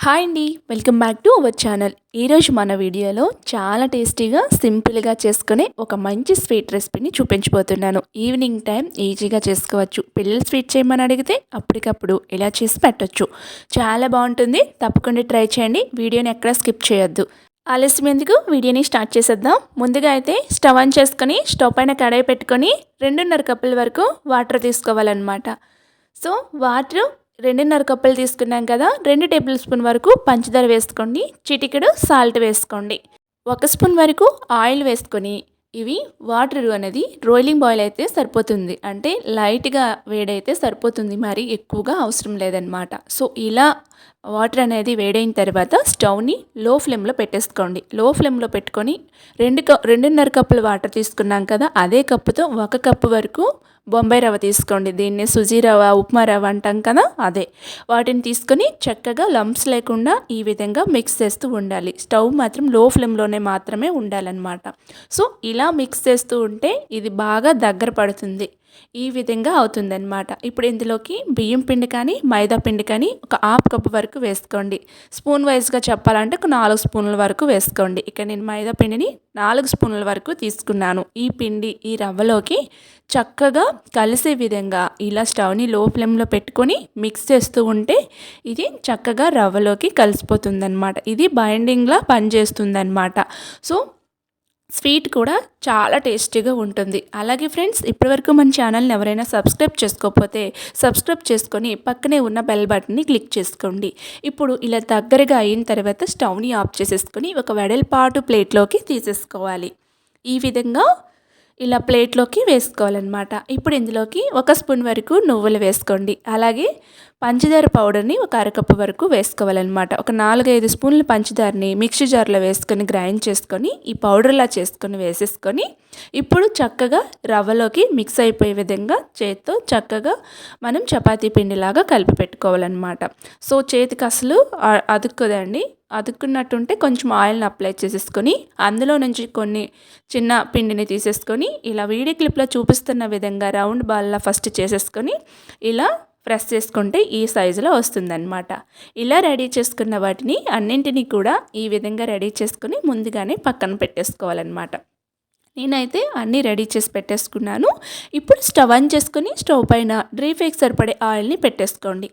Hi అండి, welcome back to our channel. ఈరోజు మన వీడియోలో చాలా టేస్టీగా సింపుల్గా చేసుకునే ఒక మంచి స్వీట్ రెసిపీని చూపించబోతున్నాను. ఈవినింగ్ టైం ఈజీగా చేసుకోవచ్చు. పిల్లలు స్వీట్ చేయమని అడిగితే అప్పటికప్పుడు ఇలా చేసి పెట్టొచ్చు. చాలా బాగుంటుంది. తప్పకుండా ట్రై చేయండి. వీడియోని ఎక్కడ స్కిప్ చేయొద్దు. ఆలస్యం ఎందుకు, వీడియోని స్టార్ట్ చేసేద్దాం. ముందుగా అయితే స్టవ్ ఆన్ చేసుకొని స్టవ్ పైన కడాయి పెట్టుకొని 2.5 కప్పుల వరకు వాటర్ తీసుకోవాలన్నమాట. సో వాటర్ 2.5 కప్పులు తీసుకున్నాం కదా, 2 టేబుల్ స్పూన్ వరకు పంచదార వేసుకోండి. చిటికెడు సాల్ట్ వేసుకోండి. 1 స్పూన్ వరకు ఆయిల్ వేసుకొని ఇవి వాటర్ అనేది రోలింగ్ బాయిల్ అయితే సరిపోతుంది. అంటే లైట్గా వేడైతే సరిపోతుంది, మరి ఎక్కువగా అవసరం లేదనమాట. సో ఇలా వాటర్ అనేది వేడైన తర్వాత స్టవ్ని లో ఫ్లేమ్లో పెట్టేసుకోండి. లో ఫ్లేమ్లో పెట్టుకొని 2.5 కప్పుల వాటర్ తీసుకున్నాం కదా, అదే కప్పుతో 1 కప్పు వరకు బొంబాయి రవ్వ తీసుకోండి. దీన్ని సుజీ రవ్వ, ఉప్మా రవ్వ అంటాం కదా, అదే. వాటిని తీసుకొని చక్కగా లంప్స్ లేకుండా ఈ విధంగా మిక్స్ చేస్తూ ఉండాలి. స్టవ్ మాత్రం లో ఫ్లేమ్లోనే మాత్రమే ఉండాలన్నమాట. సో ఇలా మిక్స్ చేస్తూ ఉంటే ఇది బాగా దగ్గర పడుతుంది. ఈ విధంగా అవుతుందన్నమాట. ఇప్పుడు ఇందులోకి బియ్యం పిండి కానీ మైదా పిండి కానీ ఒక 1/2 కప్పు వరకు వేసుకోండి. స్పూన్ వైజ్గా చెప్పాలంటే ఒక 4 స్పూన్ల వరకు వేసుకోండి. ఇక నేను మైదా పిండిని 4 స్పూన్ల వరకు తీసుకున్నాను. ఈ పిండి ఈ రవ్వలోకి చక్కగా కలిసే విధంగా ఇలా స్టవ్ని లో ఫ్లేమ్లో పెట్టుకొని మిక్స్ చేస్తూ ఉంటే ఇది చక్కగా రవ్వలోకి కలిసిపోతుందన్నమాట. ఇది బైండింగ్లా పనిచేస్తుందన్నమాట. సో స్వీట్ కూడా చాలా టేస్టీగా ఉంటుంది. అలాగే ఫ్రెండ్స్, ఇప్పటివరకు మన ఛానల్ని ఎవరైనా సబ్స్క్రైబ్ చేసుకోకపోతే సబ్స్క్రైబ్ చేసుకొని పక్కనే ఉన్న బెల్ బటన్ని క్లిక్ చేసుకోండి. ఇప్పుడు ఇలా దగ్గరగా అయిన తర్వాత స్టవ్ని ఆఫ్ చేసేసుకొని ఒక వెడల్పాటు ప్లేట్లోకి తీసేసుకోవాలి. ఈ విధంగా ఇలా ప్లేట్లోకి వేసుకోవాలన్నమాట. ఇప్పుడు ఇందులోకి 1 స్పూన్ వరకు నువ్వులు వేసుకోండి. అలాగే పంచదార పౌడర్ని ఒక 1/2 కప్పు వరకు వేసుకోవాలన్నమాట. ఒక 4-5 స్పూన్ల పంచదారని మిక్సీ జార్లో వేసుకొని గ్రైండ్ చేసుకొని ఈ పౌడర్లా చేసుకొని వేసేసుకొని ఇప్పుడు చక్కగా రవ్వలోకి మిక్స్ అయిపోయే విధంగా చేతితో చక్కగా మనం చపాతీ పిండిలాగా కలిపి పెట్టుకోవాలన్నమాట. సో చేతికి అసలు అతుక్కోదండి. అతుక్కున్నట్టుంటే కొంచెం ఆయిల్ని అప్లై చేసేసుకొని అందులో నుంచి కొన్ని చిన్న పిండిని తీసేసుకొని ఇలా వీడియో క్లిప్లో చూపిస్తున్న విధంగా రౌండ్ బాల్లా ఫస్ట్ చేసేసుకొని ఇలా ప్రెస్ చేసుకుంటే ఈ సైజులో వస్తుందన్నమాట. ఇలా రెడీ చేసుకున్న వాటిని అన్నింటినీ కూడా ఈ విధంగా రెడీ చేసుకొని ముందుగానే పక్కన పెట్టేసుకోవాలన్నమాట. నేనైతే అన్నీ రెడీ చేసి పెట్టేసుకున్నాను. ఇప్పుడు స్టవ్ ఆన్ చేసుకొని స్టవ్ పైన డ్రీ ఫ్రైకి సరిపడే ఆయిల్ని పెట్టేసుకోండి.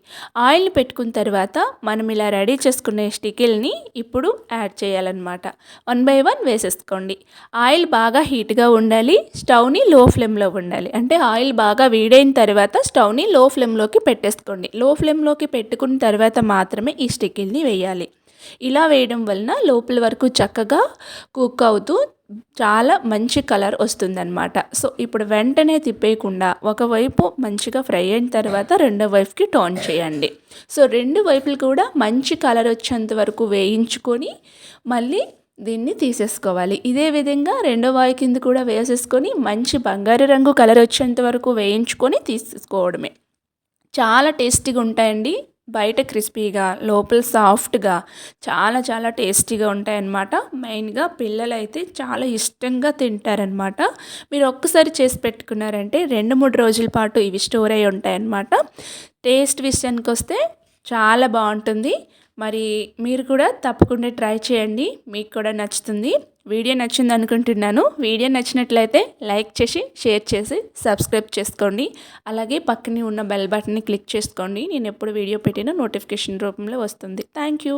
ఆయిల్ని పెట్టుకున్న తర్వాత మనం ఇలా రెడీ చేసుకునే స్టికిల్ని ఇప్పుడు యాడ్ చేయాలన్నమాట. 1 బై 1 వేసేసుకోండి. ఆయిల్ బాగా హీట్గా ఉండాలి. స్టవ్ని లో ఫ్లేమ్లో ఉండాలి. అంటే ఆయిల్ బాగా వేడైన తర్వాత స్టవ్ని లో ఫ్లేమ్లోకి పెట్టేసుకోండి. లో ఫ్లేమ్లోకి పెట్టుకున్న తర్వాత మాత్రమే ఈ స్టికిల్ని వేయాలి. ఇలా వేయడం వలన లోపల వరకు చక్కగా కుక్ అవుతూ చాలా మంచి కలర్ వస్తుందన్నమాట. సో ఇప్పుడు వెంటనే తిప్పేయకుండా ఒకవైపు మంచిగా ఫ్రై అయిన తర్వాత రెండో వైపుకి టర్న్ చేయండి. సో 2 వైపులు కూడా మంచి కలర్ వచ్చేంత వరకు వేయించుకొని మళ్ళీ దీన్ని తీసేసుకోవాలి. ఇదే విధంగా రెండో వాయి కింద కూడా వేసేసుకొని మంచి బంగారు రంగు కలర్ వచ్చేంత వరకు వేయించుకొని తీసుకోవడమే. చాలా టేస్టీగా ఉంటాయండి. బయట క్రిస్పీగా లోపల సాఫ్ట్గా చాలా చాలా టేస్టీగా ఉంటాయన్నమాట. మెయిన్గా పిల్లలు అయితే చాలా ఇష్టంగా తింటారనమాట. మీరు ఒక్కసారి చేసి పెట్టుకున్నారంటే 2-3 రోజుల పాటు ఇవి స్టోర్ అయి ఉంటాయన్నమాట. టేస్ట్ విషయానికి వస్తే చాలా బాగుంటుంది. మరి మీరు కూడా తప్పకుండా ట్రై చేయండి, మీకు కూడా నచ్చుతుంది. వీడియో నచ్చింది అనుకుంటున్నాను. వీడియో నచ్చినట్లయితే లైక్ చేసి షేర్ చేసి సబ్స్క్రైబ్ చేసుకోండి. అలాగే పక్కనే ఉన్న బెల్ బటన్ని క్లిక్ చేసుకోండి. నేను ఎప్పుడు వీడియో పెట్టినా నోటిఫికేషన్ రూపంలో వస్తుంది. Thank you.